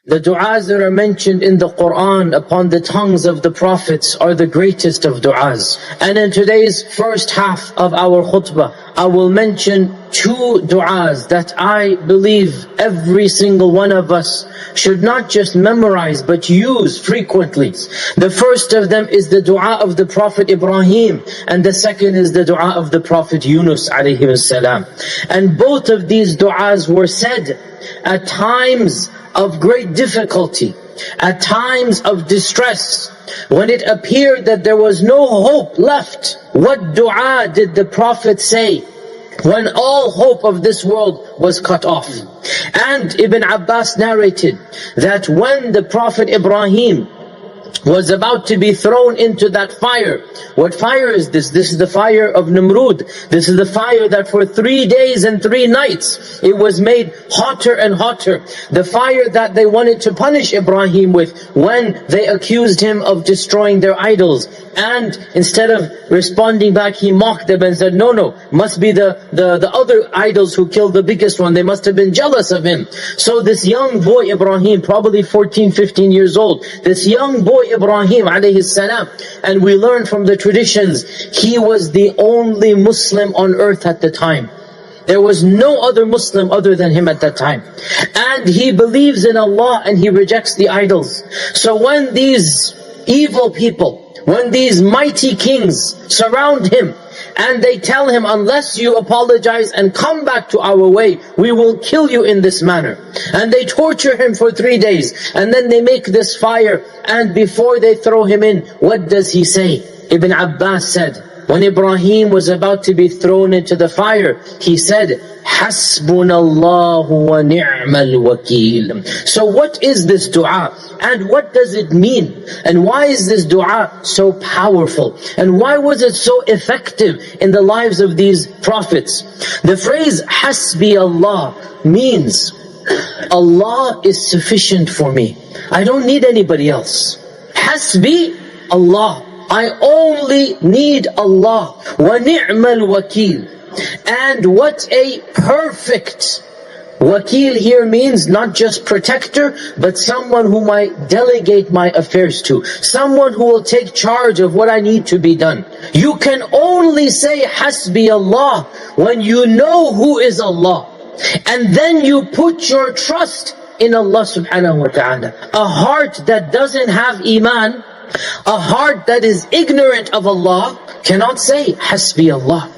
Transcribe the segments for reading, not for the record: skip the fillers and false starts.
The du'as that are mentioned in the Quran upon the tongues of the prophets are the greatest of du'as. And in today's first half of our khutbah, I will mention two du'as that I believe every single one of us should not just memorize but use frequently. The first of them is the du'a of the Prophet Ibrahim, and the second is the du'a of the Prophet Yunus alayhi salam. And both of these du'as were said at times of great difficulty, at times of distress, when it appeared that there was no hope left. What du'a did the Prophet say when all hope of this world was cut off? And Ibn Abbas narrated that when the Prophet Ibrahim was about to be thrown into that fire. What fire is this? This is the fire of Namrud. This is the fire that for 3 days and 3 nights it was made hotter and hotter. The fire that they wanted to punish Ibrahim with when they accused him of destroying their idols. And instead of responding back, he mocked them and said, no, must be the other idols who killed the biggest one. They must have been jealous of him. So this young boy Ibrahim, probably 14, 15 years old, this young boy Ibrahim alayhi salam, and we learn from the traditions, he was the only Muslim on earth at the time. There was no other Muslim other than him at that time. And he believes in Allah and he rejects the idols. So when these evil people, when these mighty kings surround him, and they tell him, unless you apologize and come back to our way, we will kill you in this manner. And they torture him for 3 days, and then they make this fire, and before they throw him in, what does he say? Ibn Abbas said, when Ibrahim was about to be thrown into the fire, he said, Hasbunallahu wa ni'mal wakeel. So what is this dua? And what does it mean? And why is this dua so powerful? And why was it so effective in the lives of these prophets? The phrase Hasbi Allah means Allah is sufficient for me. I don't need anybody else. Hasbi Allah. I only need Allah. Wa ni'mal wakeel. And what a perfect wakeel here means, not just protector, but someone whom I delegate my affairs to. Someone who will take charge of what I need to be done. You can only say Hasbi Allah when you know who is Allah. And then you put your trust in Allah subhanahu wa ta'ala. A heart that doesn't have iman, a heart that is ignorant of Allah, cannot say Hasbi Allah.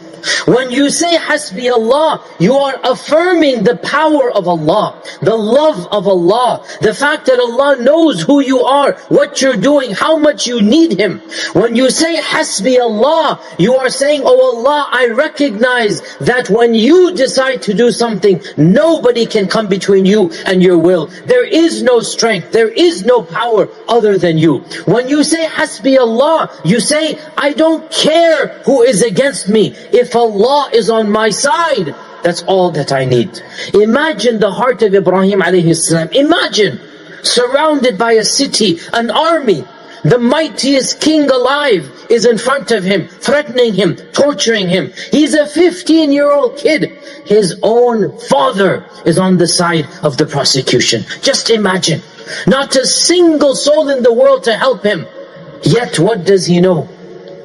When you say Hasbi Allah, you are affirming the power of Allah, the love of Allah, the fact that Allah knows who you are, what you're doing, how much you need Him. When you say Hasbi Allah, you are saying, oh Allah, I recognize that when you decide to do something, nobody can come between you and your will. There is no strength, there is no power other than you. When you say Hasbi Allah, you say, I don't care who is against me. If Allah is on my side, that's all that I need. Imagine the heart of Ibrahim alayhi salam. Imagine surrounded by a city, an army. The mightiest king alive is in front of him, threatening him, torturing him. He's a 15-year-old kid. His own father is on the side of the prosecution. Just imagine. Not a single soul in the world to help him. Yet what does he know?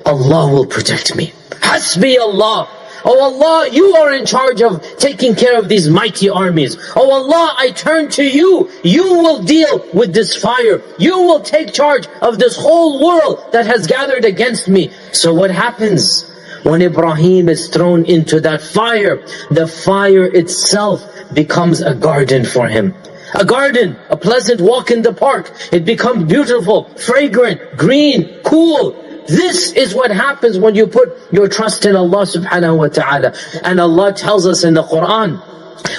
Allah will protect me. Hasbi Allah. Oh Allah, you are in charge of taking care of these mighty armies. Oh Allah, I turn to you. You will deal with this fire. You will take charge of this whole world that has gathered against me. So what happens when Ibrahim is thrown into that fire? The fire itself becomes a garden for him. A garden, a pleasant walk in the park. It becomes beautiful, fragrant, green, cool. This is what happens when you put your trust in Allah subhanahu wa ta'ala. And Allah tells us in the Quran,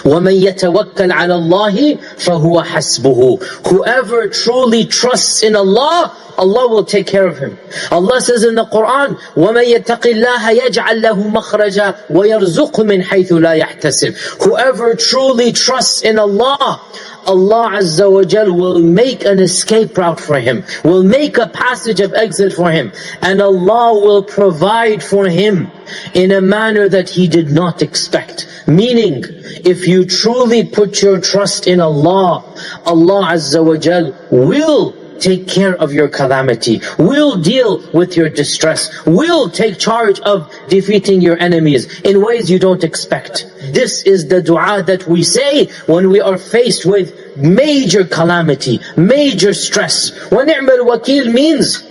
وَمَن يَتَوَكَّلْ عَلَى اللَّهِ فَهُوَ حَسْبُهُ. Whoever truly trusts in Allah, Allah will take care of him. Allah says in the Quran, وَمَن يَتَّقِ اللَّهَ يَجْعَلْ لَهُ مَخْرَجًا وَيَرْزُقْهُ مِنْ حَيْثُ لَا يَحْتَسِبُ. Whoever truly trusts in Allah, Allah Azza wa Jal will make an escape route for him, will make a passage of exit for him, and Allah will provide for him in a manner that he did not expect. Meaning, if you truly put your trust in Allah, Allah Azza wa Jal will take care of your calamity, will deal with your distress, will take charge of defeating your enemies in ways you don't expect. This is the dua that we say when we are faced with major calamity, major stress. وَنِعْمَ الْوَكِيلِ means,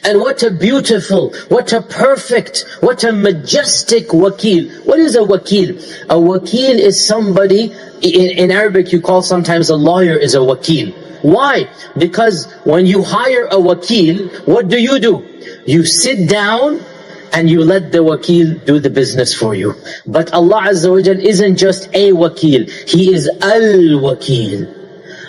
and what a beautiful, what a perfect, what a majestic wakil. What is a wakil? A wakil is somebody, in Arabic you call sometimes a lawyer is a wakil. Why? Because when you hire a wakil, what do? You sit down and you let the wakil do the business for you. But Allah Azza wa Jal isn't just a wakil, He is al-wakil.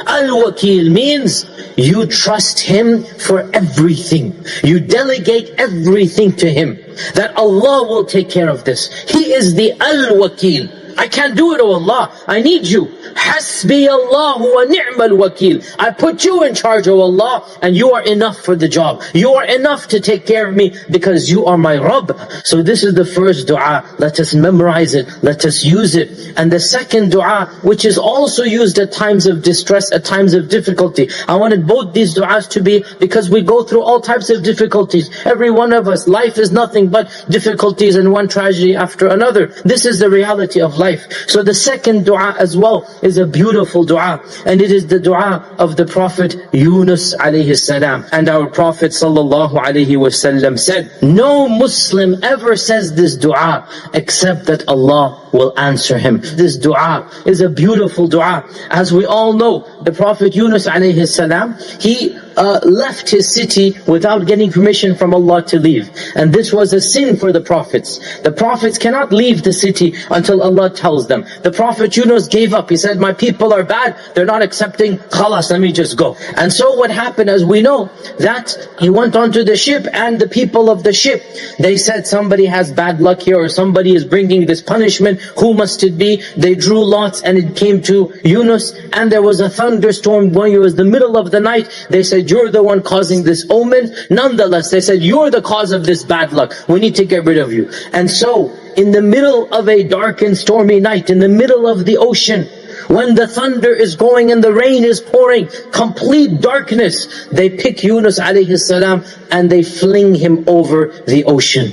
Al-wakil means you trust Him for everything. You delegate everything to Him, that Allah will take care of this. He is the al-wakil. I can't do it, oh Allah, I need you. Hasbi Allahu wa ni'mal wakil. I put you in charge, oh Allah, and you are enough for the job. You are enough to take care of me because you are my Rabb. So this is the first dua. Let us memorize it. Let us use it. And the second dua, which is also used at times of distress, at times of difficulty. I wanted both these duas to be, because we go through all types of difficulties. Every one of us, life is nothing but difficulties and one tragedy after another. This is the reality of life. So the second dua as well is a beautiful dua, and it is the dua of the Prophet Yunus alayhi salam. And our Prophet sallallahu alayhi wasallam said, no Muslim ever says this dua except that Allah will answer him. This dua is a beautiful dua. As we all know, the Prophet Yunus alayhi salam, he left his city without getting permission from Allah to leave. And this was a sin for the prophets. The prophets cannot leave the city until Allah tells them. The Prophet Yunus gave up. He said, my people are bad, they're not accepting, khalas, let me just go. And so what happened, as we know, that he went onto the ship, and the people of the ship, they said, somebody has bad luck here, or somebody is bringing this punishment, who must it be? They drew lots, and it came to Yunus, and there was a thunderstorm when it was the middle of the night. They said, you're the one causing this omen. Nonetheless, they said, you're the cause of this bad luck, we need to get rid of you. And so, in the middle of a dark and stormy night, in the middle of the ocean, when the thunder is going and the rain is pouring, complete darkness, they pick Yunus alayhi salam and they fling him over the ocean.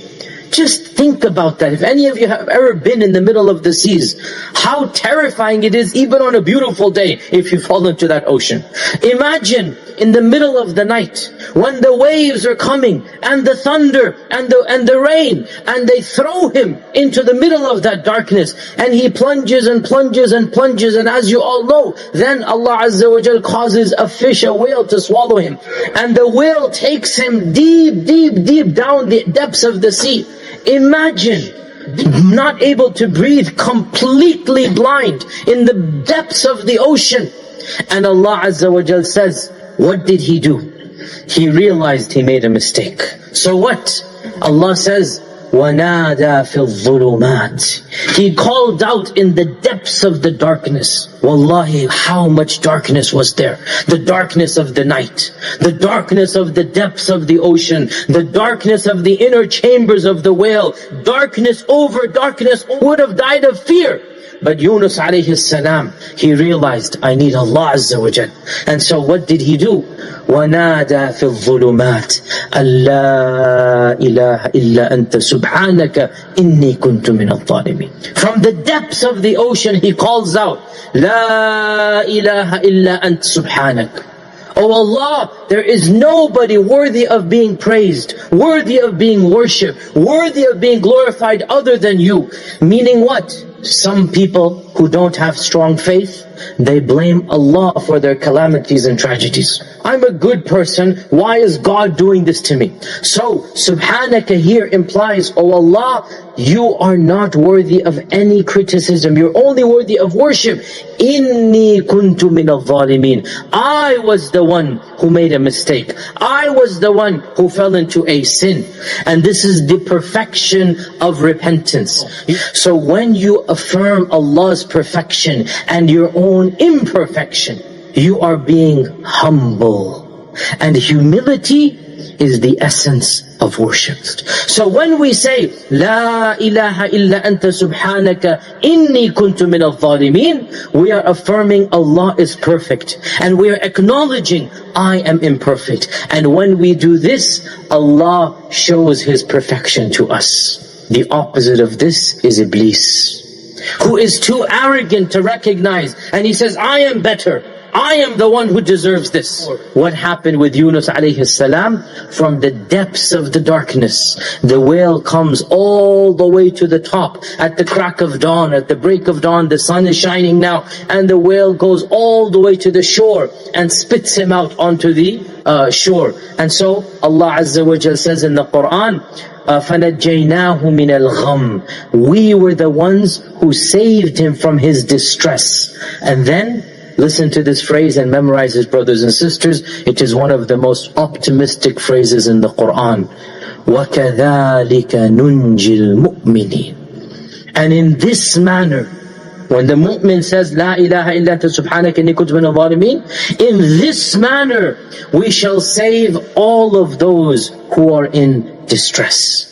Just think about that. If any of you have ever been in the middle of the seas, how terrifying it is, even on a beautiful day, if you fall into that ocean. Imagine in the middle of the night, when the waves are coming, and the thunder, and the rain, and they throw him into the middle of that darkness, and he plunges and plunges and plunges, and as you all know, then Allah Azza wa Jal causes a fish, a whale, to swallow him. And the whale takes him deep, deep, deep down the depths of the sea. Imagine not able to breathe, completely blind in the depths of the ocean. And Allah Azza wa Jal says, what did he do? He realized he made a mistake. So what? Allah says, وَنَادَى فِي الظُّلُمَاتِ. He called out in the depths of the darkness. Wallahi, how much darkness was there? The darkness of the night, the darkness of the depths of the ocean, the darkness of the inner chambers of the whale. Darkness over darkness, would have died of fear. But Yunus alayhi salam, he realized, I need Allah Azza wa Jal. And so what did he do? وَنَادَى فِي الظُّلُمَاتِ أَلَّا إِلَهَ إِلَّا أَنْتَ سُبْحَانَكَ إِنِّي كُنْتُ مِنَ الظَّالِمِينَ. From the depths of the ocean he calls out, لَا إِلَهَ إِلَّا أَنْتَ سُبْحَانَكَ. Oh Allah, there is nobody worthy of being praised, worthy of being worshipped, worthy of being glorified other than you. Meaning what? Some people who don't have strong faith, they blame Allah for their calamities and tragedies. I'm a good person, why is God doing this to me? So, Subhanaka here implies, oh Allah, you are not worthy of any criticism, you're only worthy of worship. Inni kuntu min al-zalimin. I was the one who made a mistake. I was the one who fell into a sin. And this is the perfection of repentance. So when you affirm Allah's perfection and your own imperfection, you are being humble. And humility is the essence of worship. So when we say, La ilaha illa anta subhanaka inni kuntu min al-zalimin, we are affirming Allah is perfect. And we are acknowledging, I am imperfect. And when we do this, Allah shows His perfection to us. The opposite of this is Iblis, who is too arrogant to recognize. And he says, I am better. I am the one who deserves this. What happened with Yunus alayhi salam? From the depths of the darkness, the whale comes all the way to the top. At the crack of dawn, at the break of dawn, the sun is shining now, and the whale goes all the way to the shore and spits him out onto the shore. And so Allah Azza wa Jal says in the Quran, فَنَجَّيْنَاهُ مِنَ الْغَمِّ, we were the ones who saved him from his distress. And then, listen to this phrase and memorize it, brothers and sisters. It is one of the most optimistic phrases in the Quran. وَكَذَلِكَ نُنْجِي الْمُؤْمِنِينَ. And in this manner, when the mu'min says, La ilaha illa anta subhanaka inni kuntu min al-zalimin, in this manner we shall save all of those who are in distress.